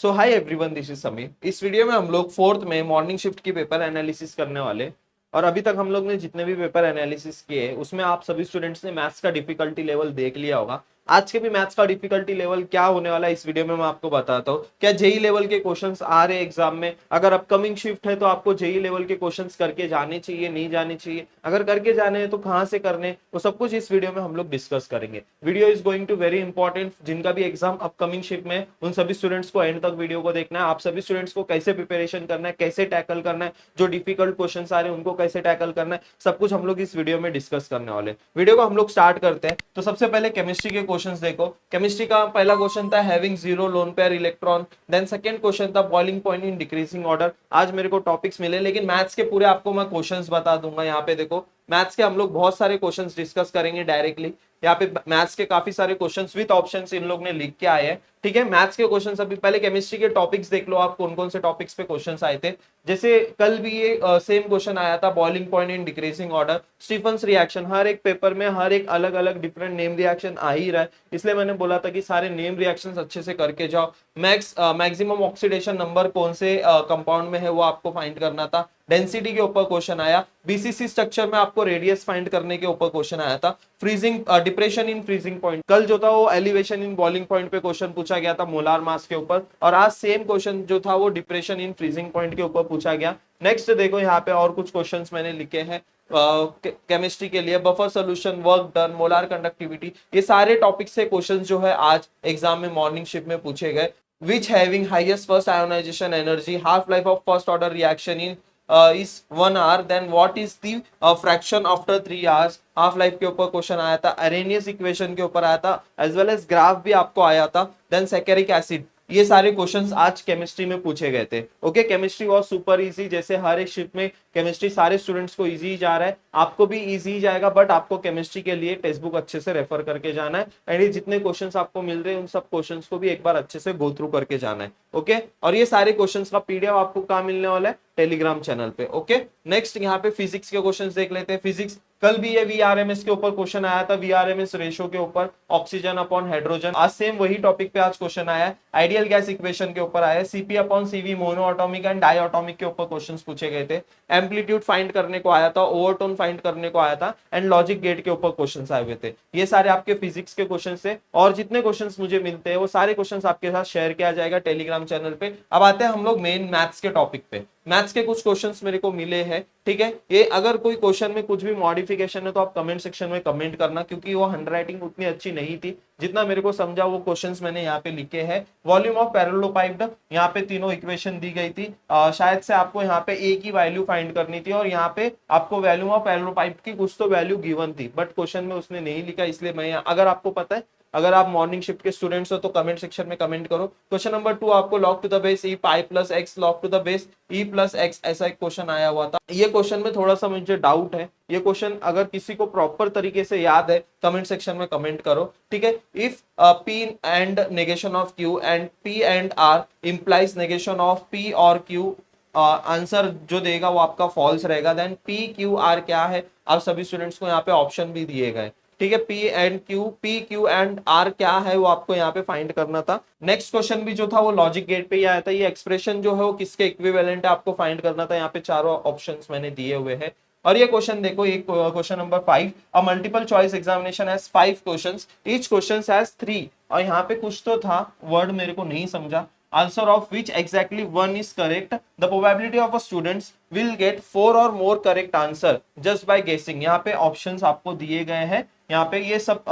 So hi everyone, this is Sameer. इस video में हम लोग फोर्थ में मॉर्निंग शिफ्ट की पेपर एनालिसिस करने वाले। और अभी तक हम लोग ने जितने भी पेपर एनालिसिस किए उसमें आप सभी स्टूडेंट्स ने मैथ्स का डिफिकल्टी लेवल देख लिया होगा। आज के भी मैथ्स का डिफिकल्टी लेवल क्या होने वाला है इस वीडियो में मैं आपको बताता हूँ। क्या जेई लेवल के क्वेश्चंस आ रहे हैं एग्जाम में? अगर अपकमिंग शिफ्ट है तो आपको जेई लेवल के क्वेश्चंस करके जाने चाहिए, नहीं जाने चाहिए? अगर करके जाने हैं तो कहाँ से करने, वो सब कुछ इस वीडियो में हम लोग डिस्कस करेंगे। Video is going to very important. जिनका भी एग्जाम अपकमिंग शिफ्ट में, उन सभी स्टूडेंट्स को एंड तक वीडियो को देखना है। आप सभी स्टूडेंट्स को कैसे प्रिपरेशन करना है, कैसे टैकल करना है, जो डिफिकल्ट क्वेश्चन आ रहे हैं उनको कैसे टैकल करना है, सब कुछ हम लोग इस वीडियो में डिस्कस करने वाले। वीडियो को हम लोग स्टार्ट करते हैं। तो सबसे पहले केमिस्ट्री के क्वेश्चंस देखो। केमिस्ट्री का पहला क्वेश्चन था having zero lone pair electron. Then second question था boiling point in decreasing order. आज मेरे को टॉपिक्स मिले, लेकिन मैथ्स के पूरे आपको मैं क्वेश्चंस बता दूंगा। यहाँ पे देखो, मैथ्स के हम लोग बहुत सारे क्वेश्चंस डिस्कस करेंगे डायरेक्टली। यहाँ पे मैथ्स के काफी सारे क्वेश्चंस विद ऑप्शंस इन लोग ने लिख के आए हैं। ठीक है, मैथ्स के क्वेश्चंस अभी पहले केमिस्ट्री के टॉपिक्स देख लो आप, कौन कौन से टॉपिक्स पे क्वेश्चंस आए थे। जैसे कल भी ये सेम क्वेश्चन आया था, boiling point in decreasing order, Stephen's reaction. हर एक पेपर में हर एक अलग अलग डिफरेंट नेम रिएक्शन आ ही रहा है, इसलिए मैंने बोला था कि सारे नेम रिएक्शंस अच्छे से करके जाओ। मैक्सिमम ऑक्सीडेशन नंबर कौन से कंपाउंड में है वो आपको फाइंड करना था। डेंसिटी के ऊपर क्वेश्चन आया। बीसीसी स्ट्रक्चर में आपको रेडियस फाइंड करने के ऊपर क्वेश्चन आया था। Freezing depression in freezing point कल जो था वो एलिवेशन इन बॉइलिंग पॉइंट पे क्वेश्चन पूछा गया था मोलार मास के ऊपर, और आज सेम क्वेश्चन जो था वो डिप्रेशन इन फ्रीजिंग पॉइंट के ऊपर पूछा गया। नेक्स्ट देखो, यहाँ पे और कुछ क्वेश्चंस मैंने लिखे हैं केमिस्ट्री के लिए। Buffer solution, work done, molar conductivity, ये सारे टॉपिक से क्वेश्चंस जो है आज एग्जाम में मॉर्निंग शिफ्ट में पूछे गए। which having highest first ionization energy, half life of first order reaction in is 1 hour, then what is the fraction after 3 hours? Half life के ऊपर क्वेश्चन आया था। अरेनियस इक्वेशन के ऊपर आया था, एज वेल एज ग्राफ भी आपको आया था। देन सैकेरिक एसिड, ये सारे क्वेश्चंस आज केमिस्ट्री में पूछे गए थे। Okay, chemistry was super easy. जैसे हर एक शिफ्ट में केमिस्ट्री सारे स्टूडेंट्स को इजी जा रहा है, आपको भी इजी जाएगा, बट आपको केमिस्ट्री के लिए टेक्स्ट बुक अच्छे से रेफर करके जाना है। एंड ये जितने क्वेश्चंस आपको मिल रहे हैं उन सब क्वेश्चंस को भी एक बार अच्छे से गो थ्रू करके जाना है। ओके, और ये सारे क्वेश्चंस का पीडीएफ आपको कहाँ मिलने वाला है? टेलीग्राम चैनल पे। ओके, नेक्स्ट यहाँ पे फिजिक्स के क्वेश्चंस देख लेते हैं। फिजिक्स कल भी ये वीआरएमएस के ऊपर क्वेश्चन आया था, वीआरएमएस रेशो के ऊपर, ऑक्सीजन अपॉन हाइड्रोजन। आज सेम वही टॉपिक पे आज क्वेश्चन आया है। आइडियल गैस इक्वेशन के ऊपर आया है। CP upon CV, mono atomic and di atomic के ऊपर क्वेश्चंस पूछे गए थे। एम्पलीट्यूड फाइंड करने को आया था, ओवरटोन फाइंड करने को आया था, एंड लॉजिक गेट के ऊपर क्वेश्चंस आए हुए थे। ये सारे आपके फिजिक्स के क्वेश्चन थे, और जितने क्वेश्चंस मुझे मिलते हैं वो सारे क्वेश्चंस आपके साथ शेयर किया जाएगा टेलीग्राम चैनल पे। अब आते हैं हम लोग मेन मैथ्स के टॉपिक पे। मैथ्स के कुछ क्वेश्चंस मेरे को मिले हैं। ठीक है, ये अगर कोई क्वेश्चन में कुछ भी मॉडिफिकेशन है तो आप कमेंट सेक्शन में कमेंट करना, क्योंकि वो हैंडराइटिंग उतनी अच्छी नहीं थी। जितना मेरे को समझा वो क्वेश्चंस मैंने यहाँ पे लिखे हैं। वॉल्यूम ऑफ पैरेललोपाइप्ड, यहाँ पे तीनों इक्वेशन दी गई थी। शायद से आपको यहाँ पे ए की वैल्यू फाइंड करनी थी, और यहाँ पे आपको वॉल्यूम ऑफ पैरेललोपाइप की कुछ तो वैल्यू गिवन थी, बट क्वेश्चन में उसने नहीं लिखा, इसलिए मैं अगर आपको पता है, अगर आप मॉर्निंग शिफ्ट के स्टूडेंट्स हो तो कमेंट सेक्शन में कमेंट करो। क्वेश्चन नंबर 2 आपको log to the base E pi plus x log to the base E plus x, ऐसा एक क्वेश्चन आया हुआ था। ये क्वेश्चन में थोड़ा सा मुझे डाउट है। ये क्वेश्चन अगर किसी को प्रॉपर तरीके से याद है कमेंट सेक्शन में कमेंट करो। ठीक है, if P and negation of Q and P and R implies negation of P और क्यू, आंसर जो देगा वो आपका फॉल्स रहेगा। देन पी क्यू आर क्या है? आप सभी स्टूडेंट्स को यहाँ पे ऑप्शन भी दिए गए। ठीक है, पी क्यू एंड आर क्या है वो आपको यहाँ पे फाइंड करना था। नेक्स्ट क्वेश्चन भी जो था वो लॉजिक गेट पे ही आया था। ये एक्सप्रेशन जो है वो किसके इक्विवेलेंट है आपको फाइंड करना था। यहाँ पे चारों ऑप्शंस मैंने दिए हुए हैं। और ये क्वेश्चन देखो, एक question number 5, a multiple choice examination has 5 questions, each question has 3। और यहाँ पे कुछ तो था, वर्ड मेरे को नहीं समझा। Answer of which exactly one is correct. The probability of a students will get 4 or more correct answer just by guessing. यहाँ पे options आपको दिए गए हैं। यहाँ पे ये सब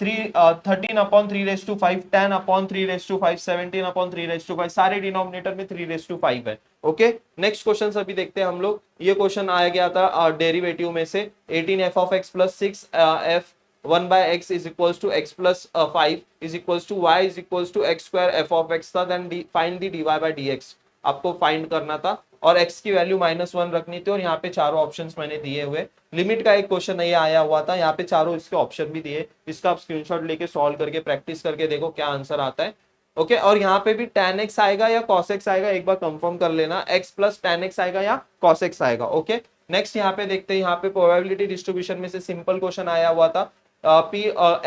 13 अपॉन 3/5, 10 अपॉन 3/5, 17 अपॉन 3/5, सारे डिनोमिनेटर में 3/5 है। ओके, नेक्स्ट क्वेश्चन अभी देखते हैं हम लोग। ये क्वेश्चन आया गया था डेरिवेटिव में से 18f of x plus 6f 1 by x is equals to x plus 5 is equals to y is equals to x square f of x था। then find the dy by dx आपको find करना था, और x की value -1 रखनी थी। और यहाँ पे चारों ऑप्शंस मैंने दिए हुए। लिमिट का एक क्वेश्चन नहीं आया हुआ था, यहाँ पे चारों इसके ऑप्शन भी दिए। इसका आप स्क्रीनशॉट लेके सॉल्व करके प्रैक्टिस करके देखो क्या आंसर आता है। ओके, और यहाँ पे भी tan x आएगा या cos x आएगा, एक बार कंफर्म कर लेना। x प्लस tan x आएगा या cos x आएगा। ओके, नेक्स्ट यहाँ पे देखते हैं। यहाँ पे प्रोबेबिलिटी डिस्ट्रीब्यूशन में से सिंपल क्वेश्चन आया हुआ था। पी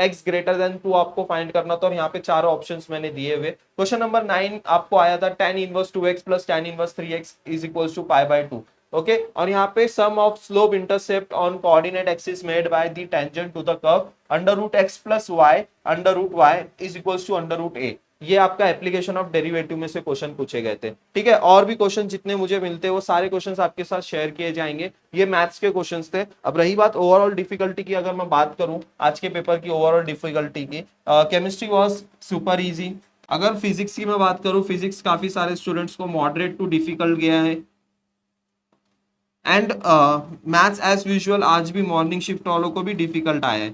एक्स ग्रेटर देन 2 आपको फाइंड करना था, और यहाँ पे चारों ऑप्शंस मैंने दिए हुए। क्वेश्चन नंबर 9 आपको आया था tan inverse 2x plus tan inverse 3x is equals to pi by 2। Okay, और यहाँ पे sum of slope intercept on coordinate axis made by the tangent to the curve under root X plus Y under root Y is equals to under root A. ये आपका application of derivative में से question पूछे गए थे। ठीक है, और भी क्वेश्चन जितने मुझे मिलते हैं वो सारे क्वेश्चंस आपके साथ शेयर किए जाएंगे। ये मैथ्स के क्वेश्चंस थे। अब रही बात ओवरऑल डिफिकल्टी की, अगर मैं बात करूं आज के पेपर की ओवरऑल डिफिकल्टी की, केमिस्ट्री वाज सुपर इजी। अगर फिजिक्स की मैं बात करूं, फिजिक्स काफी सारे स्टूडेंट्स को मॉडरेट टू डिफिकल्ट गया है। एंड मैथ्स एज यूजुअल आज भी मॉर्निंग शिफ्ट वालों को भी डिफिकल्ट आया है,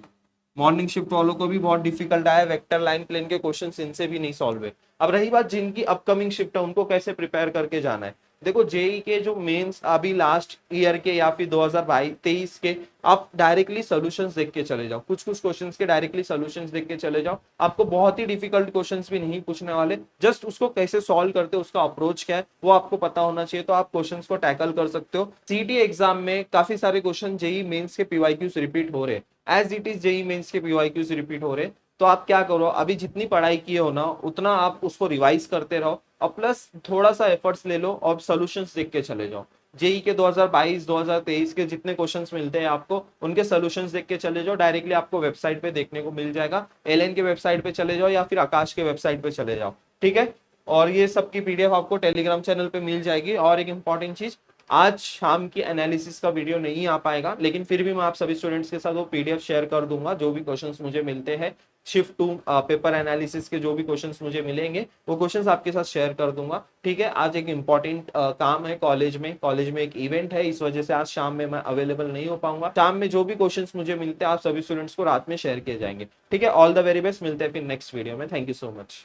मॉर्निंग शिफ्ट वालों को भी बहुत डिफिकल्ट आया है। वेक्टर लाइन प्लेन के क्वेश्चंस इनसे भी नहीं सॉल्व है। अब रही बात जिनकी अपकमिंग शिफ्ट है उनको कैसे प्रिपेयर करके जाना है। देखो जेई के जो मेंस अभी लास्ट ईयर के या फिर 2022-23 के, आप डायरेक्टली सॉल्यूशंस देख के चले जाओ, कुछ कुछ क्वेश्चंस के डायरेक्टली सॉल्यूशंस देख के चले जाओ। आपको बहुत ही डिफिकल्ट क्वेश्चंस भी नहीं पूछने वाले, जस्ट उसको कैसे सॉल्व करते हो, उसका अप्रोच क्या है वो आपको पता होना चाहिए, तो आप क्वेश्चंस को टैकल कर सकते हो। सीटी एग्जाम में काफी सारे क्वेश्चन जेई मेंस के पीवाईक्यूज रिपीट हो रहे हैं, as it is JEE Mains के पीवाईक्यूज रिपीट हो रहे हैं। तो आप क्या करो, अभी जितनी पढ़ाई किए हो ना उतना आप उसको रिवाइज करते रहो, और प्लस थोड़ा सा एफर्ट्स ले लो और सॉल्यूशंस देख के चले जाओ। जेई के 2022-2023 के जितने क्वेश्चंस मिलते हैं आपको उनके सॉल्यूशंस देख के चले जाओ, डायरेक्टली आपको वेबसाइट पे देखने को मिल जाएगा। एलएन के वेबसाइट पे चले जाओ या फिर आकाश के वेबसाइट पे चले जाओ। ठीक है, और ये सब की पीडीएफ आपको टेलीग्राम चैनल पे मिल जाएगी। और एक इंपॉर्टेंट चीज, आज शाम की एनालिसिस का वीडियो नहीं आ पाएगा, लेकिन फिर भी मैं आप सभी स्टूडेंट्स के साथ वो पीडीएफ शेयर कर दूंगा। जो भी क्वेश्चंस मुझे मिलते हैं शिफ्ट टू पेपर एनालिसिस के, जो भी क्वेश्चंस मुझे मिलेंगे वो क्वेश्चंस आपके साथ शेयर कर दूंगा। ठीक है, आज एक इंपॉर्टेंट काम है कॉलेज में एक इवेंट है, इस वजह से आज शाम में मैं अवेलेबल नहीं हो पाऊंगा। शाम में जो भी क्वेश्चंस मुझे मिलते हैं आप सभी स्टूडेंट्स को रात में शेयर किए जाएंगे। ठीक है, ऑल द वेरी बेस्ट, मिलते हैं फिर नेक्स्ट वीडियो में। Thank you so much.